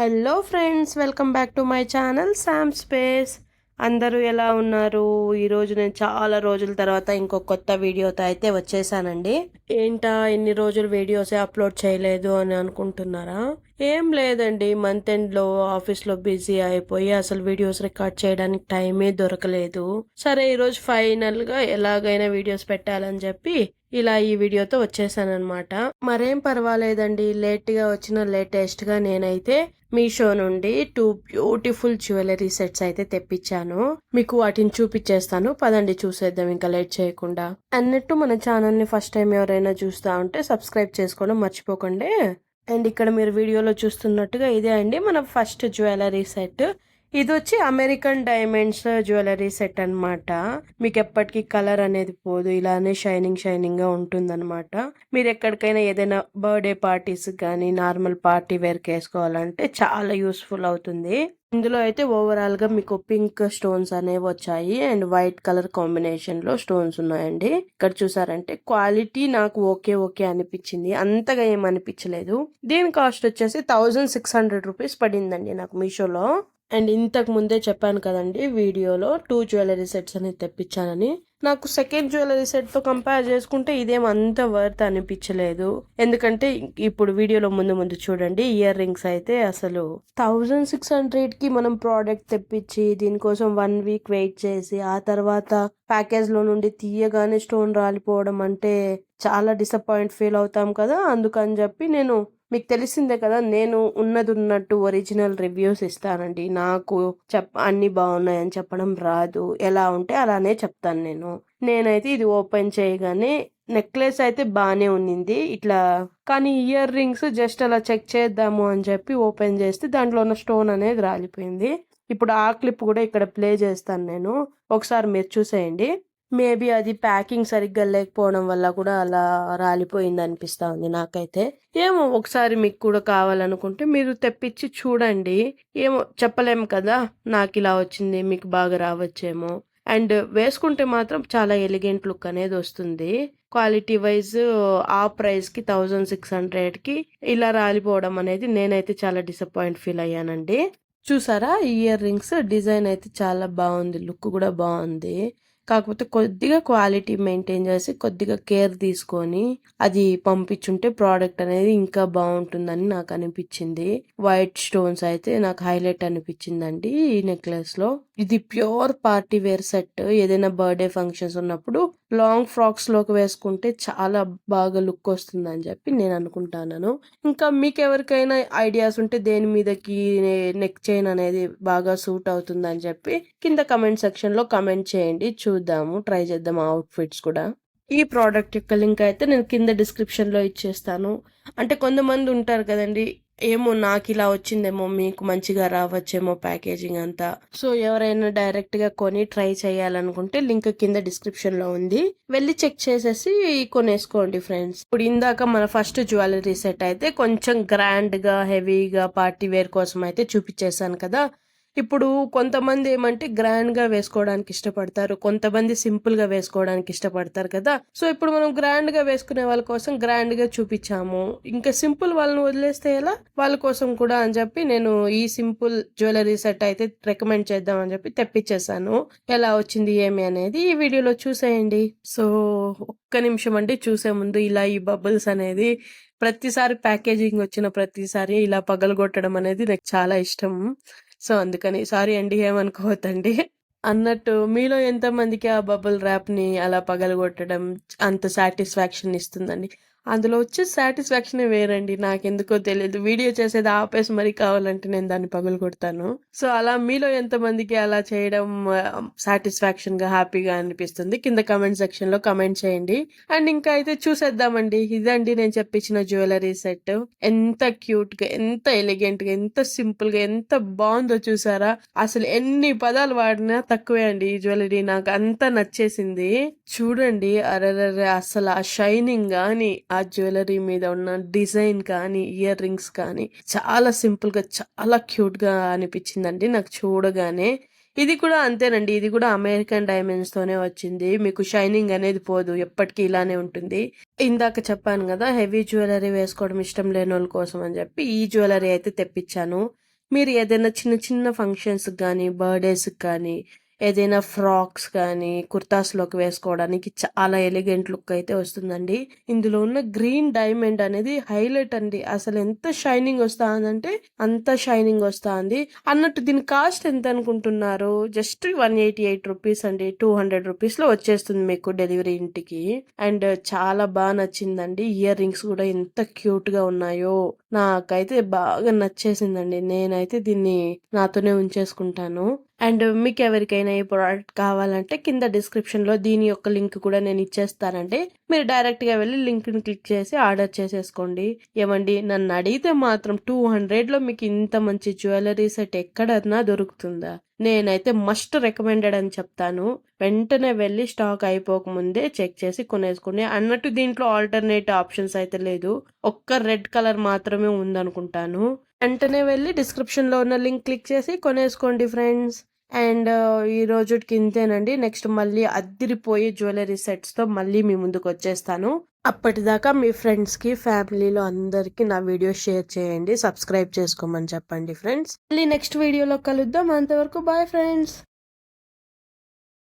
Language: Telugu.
Hello friends, welcome back to my channel Sam space. అందరూ ఎలా ఉన్నారు? ఈరోజు నేను చాలా రోజుల తర్వాత ఇంకో కొత్త వీడియోతో అయితే వచ్చేసానండి. ఏంటా ఎన్ని రోజులు వీడియోసే అప్లోడ్ చేయలేదు అని అనుకుంటున్నారా? ఏం లేదండి, మంత్ ఎండ్లో ఆఫీస్లో బిజీ అయిపోయి అసలు వీడియోస్ రికార్డ్ చేయడానికి టైమే దొరకలేదు. సరే, ఈరోజు ఫైనల్గా ఎలాగైనా వీడియోస్ పెట్టాలని చెప్పి ఇలా ఈ వీడియోతో వచ్చేసానమాట. మరేం పర్వాలేదండి, లేట్గా వచ్చిన లేటెస్ట్గా నేనైతే మీషో నుండి 2 బ్యూటిఫుల్ జ్యువెలరీ సెట్స్ అయితే తెప్పించాను. మీకు వాటిని చూపించేస్తాను, పదండి చూసేద్దాం ఇంకా లేట్ చేయకుండా. అన్నట్టు మన ఛానల్ ని ఫస్ట్ టైం ఎవరైనా చూస్తా ఉంటే సబ్స్క్రైబ్ చేసుకోవడం మర్చిపోకండి. అండ్ ఇక్కడ మీరు వీడియోలో చూస్తున్నట్టుగా ఇదే అండి మన ఫస్ట్ జ్యువెలరీ సెట్. ఇది వచ్చి అమెరికన్ డైమండ్స్ జ్యువెలరీ సెట్ అన్నమాట. మీకు ఎప్పటికీ కలర్ అనేది పోదు, ఇలానే షైనింగ్ గా ఉంటుందన్నమాట. మీరు ఎక్కడికైనా ఏదైనా బర్త్డే పార్టీస్ కానీ నార్మల్ పార్టీ వేర్కి వేసుకోవాలంటే చాలా యూస్ఫుల్ అవుతుంది. ఇందులో అయితే ఓవరాల్ గా మీకు పింక్ స్టోన్స్ అనేవి వచ్చాయి అండ్ వైట్ కలర్ కాంబినేషన్ లో స్టోన్స్ ఉన్నాయండి. ఇక్కడ చూసారంటే క్వాలిటీ నాకు ఓకే ఓకే అనిపించింది, అంతగా ఏం అనిపించలేదు. దీని కాస్ట్ వచ్చేసి 1600 రూపీస్ పడిందండి నాకు మీషోలో. అండ్ ఇంతకు ముందే చెప్పాను కదండి వీడియోలో 2 జ్యువెలరీ సెట్స్ అనేది తెప్పించానని. నాకు సెకండ్ జ్యువెలరీ సెట్ తో కంపేర్ చేసుకుంటే ఇదేం అంత వర్త్ అనిపించలేదు. ఎందుకంటే ఇప్పుడు వీడియోలో ముందు ముందు చూడండి, ఇయర్ రింగ్స్ అయితే అసలు 1600 కి మనం ప్రోడక్ట్ తెప్పించి దీనికోసం 1 వీక్ వెయిట్ చేసి ఆ తర్వాత ప్యాకేజ్ లో నుండి తీయగానే స్టోన్ రాలిపోవడం అంటే చాలా డిసప్పాయింట్ ఫీల్ అవుతాం కదా. అందుకని చెప్పి నేను, మీకు తెలిసిందే కదా, నేను ఉన్నది ఉన్నట్టు ఒరిజినల్ రివ్యూస్ ఇస్తానండి. నాకు అన్ని బాగున్నాయని చెప్పడం రాదు, ఎలా ఉంటే అలానే చెప్తాను నేను. నేనైతే ఇది ఓపెన్ చేయగానే నెక్లెస్ అయితే బాగానే ఉన్నింది ఇట్లా, కానీ ఇయర్ రింగ్స్ జస్ట్ అలా చెక్ చేద్దాము అని చెప్పి ఓపెన్ చేస్తే దాంట్లో ఉన్న స్టోన్ అనేది రాలిపోయింది. ఇప్పుడు ఆ క్లిప్ కూడా ఇక్కడ ప్లే చేస్తాను నేను, ఒకసారి మీరు చూసేయండి. మేబీ అది ప్యాకింగ్ సరిగ్గా లేకపోవడం వల్ల కూడా అలా రాలిపోయింది అనిపిస్తా ఉంది నాకైతే. ఏమో, ఒకసారి మీకు కూడా కావాలనుకుంటే మీరు తెప్పించి చూడండి. ఏమో చెప్పలేము కదా, నాకు ఇలా వచ్చింది మీకు బాగా రావచ్చేమో. అండ్ వేసుకుంటే మాత్రం చాలా ఎలిగెంట్ లుక్ అనేది వస్తుంది. క్వాలిటీ వైజ్ ఆ ప్రైస్ కి 1600కి ఇలా రాలిపోవడం అనేది నేనైతే చాలా డిసప్పాయింట్ ఫీల్ అయ్యానండి. చూసారా, ఇయర్ రింగ్స్ డిజైన్ అయితే చాలా బాగుంది, లుక్ కూడా బాగుంది. కాకపోతే కొద్దిగా క్వాలిటీ మెయింటైన్ చేసి కొద్దిగా కేర్ తీసుకొని అది పంపించుంటే ప్రోడక్ట్ అనేది ఇంకా బాగుంటుందని నాకు అనిపించింది. వైట్ స్టోన్స్ అయితే నాకు హైలైట్ అనిపించిందండి ఈ నెక్లెస్ లో. ఇది ప్యూర్ పార్టీ వేర్ సెట్. ఏదైనా బర్త్డే ఫంక్షన్స్ ఉన్నప్పుడు లాంగ్ ఫ్రాక్స్ లోకి వేసుకుంటే చాలా బాగా లుక్ వస్తుందని చెప్పి నేను అనుకుంటాను. ఇంకా మీకు ఎవరికైనా ఐడియాస్ ఉంటే దేని మీదకి నెక్ చైన్ అనేది బాగా సూట్ అవుతుందని చెప్పి కింద కమెంట్ సెక్షన్ లో కమెంట్ చేయండి, చూద్దాము, ట్రై చేద్దాం ఆ అవుట్ఫిట్స్ కూడా. ఈ ప్రోడక్ట్ యొక్క లింక్ అయితే నేను కింద డిస్క్రిప్షన్ లో ఇచ్చేస్తాను. అంటే కొంతమంది ఉంటారు కదండి, ఏమో నాకు ఇలా వచ్చిందేమో మీకు మంచిగా రావచ్చేమో ప్యాకేజింగ్ అంతా. సో ఎవరైనా డైరెక్ట్ గా కొని ట్రై చేయాలనుకుంటే లింక్ కింద డిస్క్రిప్షన్ లో ఉంది, వెళ్ళి చెక్ చేసేసి కొనేసుకోండి ఫ్రెండ్స్. ఇప్పుడు ఇందాక మన ఫస్ట్ జ్యువెలరీ సెట్ అయితే కొంచెం గ్రాండ్ గా హెవీగా పార్టీ వేర్ కోసం అయితే చూపించేశాను కదా. ఇప్పుడు కొంతమంది ఏమంటే గ్రాండ్ గా వేసుకోవడానికి ఇష్టపడతారు, కొంతమంది సింపుల్ గా వేసుకోవడానికి ఇష్టపడతారు కదా. సో ఇప్పుడు మనం గ్రాండ్ గా వేసుకునే వాళ్ళ కోసం గ్రాండ్ గా చూపించాము, ఇంకా సింపుల్ వాళ్ళని వదిలేస్తే ఎలా, వాళ్ళ కోసం కూడా అని చెప్పి నేను ఈ సింపుల్ జ్యువెలరీ సెట్ అయితే రికమెండ్ చేద్దాం అని చెప్పి తెప్పించేసాను. ఎలా వచ్చింది ఏమి అనేది ఈ వీడియోలో చూసేయండి. సో ఒక్క నిమిషం అండి, చూసే ముందు ఇలా ఈ బబుల్స్ అనేది ప్రతిసారి ప్యాకేజింగ్ వచ్చిన ప్రతిసారి ఇలా పగలగొట్టడం అనేది నాకు చాలా ఇష్టం. సో అందుకని సారీ అండి, ఏమనుకోవద్దండి. అన్నట్టు మీలో ఎంతమందికి ఆ బబుల్ ర్యాప్ ని అలా పగలగొట్టడం అంత సాటిస్ఫాక్షన్ ఇస్తుందండి? అందులో వచ్చే సాటిస్ఫాక్షన్ వేరండి, నాకెందుకో తెలియదు. వీడియో చేసేది ఆపేసి మరీ కావాలంటే నేను దాన్ని పగలగొడతాను. సో అలా మీలో ఎంతమందికి అలా చేయడం సాటిస్ఫాక్షన్ గా హ్యాపీగా అనిపిస్తుంది కింద కమెంట్ సెక్షన్ లో కమెంట్ చేయండి. అండ్ ఇంకా అయితే చూసేద్దామండి. ఇదండి నేను చెప్పించిన జ్యువెలరీ సెట్. ఎంత క్యూట్ గా, ఎంత ఎలిగెంట్ గా, ఎంత సింపుల్ గా, ఎంత బాగుందో చూసారా. అసలు ఎన్ని పదాలు వాడినా తక్కువే అండి ఈ జ్యువెలరీ, నాకు అంత నచ్చేసింది. చూడండి, అరెరరే, అసలు ఆ షైనింగ్ గాని, ఆ జ్యువెలరీ మీద ఉన్న డిజైన్ కానీ, ఇయర్ రింగ్స్ కానీ చాలా సింపుల్ గా చాలా క్యూట్ గా అనిపించిందండి నాకు చూడగానే. ఇది కూడా అంతేనండి, ఇది కూడా అమెరికన్ డైమండ్స్ తోనే వచ్చింది. మీకు షైనింగ్ అనేది పోదు, ఎప్పటికీ ఇలానే ఉంటుంది. ఇందాక చెప్పాను కదా హెవీ జ్యువెలరీ వేసుకోవడం ఇష్టం లేని వాళ్ళ కోసం అని చెప్పి ఈ జ్యువెలరీ అయితే తెప్పించాను. మీరు ఏదైనా చిన్న చిన్న ఫంక్షన్స్ కానీ బర్త్డేస్ కానీ ఏదైనా ఫ్రాక్స్ కానీ కుర్తాస్లోకి వేసుకోవడానికి చాలా ఎలిగెంట్ లుక్ అయితే వస్తుందండి. ఇందులో ఉన్న గ్రీన్ డైమండ్ అనేది హైలైట్ అండి. అసలు ఎంత షైనింగ్ వస్తాందంటే అంత షైనింగ్ వస్తుంది. అన్నట్టు దీని కాస్ట్ ఎంత అనుకుంటున్నారు? జస్ట్ 188 రూపీస్ అండి. 200 రూపీస్ లో వచ్చేస్తుంది మీకు డెలివరీ ఇంటికి. అండ్ చాలా బాగా నచ్చిందండి. ఇయర్ రింగ్స్ కూడా ఎంత క్యూట్ గా ఉన్నాయో నాకైతే బాగా నచ్చేసిందండి. నేనైతే దీన్ని నాతోనే ఉంచేసుకుంటాను. అండ్ మీకు ఎవరికైనా ఈ ప్రోడక్ట్ కావాలంటే కింద డిస్క్రిప్షన్ లో దీని యొక్క లింక్ కూడా నేను ఇచ్చేస్తానండి. మీరు డైరెక్ట్ గా వెళ్ళి లింక్ ని క్లిక్ చేసి ఆర్డర్ చేసేసుకోండి. ఏమండి నన్ను అడిగితే మాత్రం 200 లో మీకు ఇంత మంచి జ్యువెలరీ సెట్ ఎక్కడన్నా దొరుకుతుందా? నేనైతే మస్ట్ రికమెండెడ్ అని చెప్తాను. వెంటనే వెళ్ళి స్టాక్ అయిపోకముందే చెక్ చేసి కొనేసుకోండి. అన్నట్టు దీంట్లో ఆల్టర్నేట్ ఆప్షన్స్ అయితే లేదు. ఒక్క రెడ్ కలర్ మాత్రమే ఉందనుకుంటాను. వెంటనే వెళ్ళి డిస్క్రిప్షన్ లో ఉన్న లింక్ క్లిక్ చేసి కొనేసుకోండి ఫ్రెండ్స్. అండ్ ఈ రోజుకి ఇంతేనండి. నెక్స్ట్ మళ్ళీ అద్దిరిపోయే జ్యువెలరీ సెట్స్ తో మళ్ళీ మీ ముందుకు వచ్చేస్తాను. అప్పటిదాకా మీ ఫ్రెండ్స్ కి ఫ్యామిలీలో అందరికి నా వీడియో షేర్ చేయండి. సబ్స్క్రైబ్ చేసుకోమని చెప్పండి ఫ్రెండ్స్. మళ్ళీ నెక్స్ట్ వీడియోలో కలుద్దాం. అంతవరకు బాయ్ ఫ్రెండ్స్.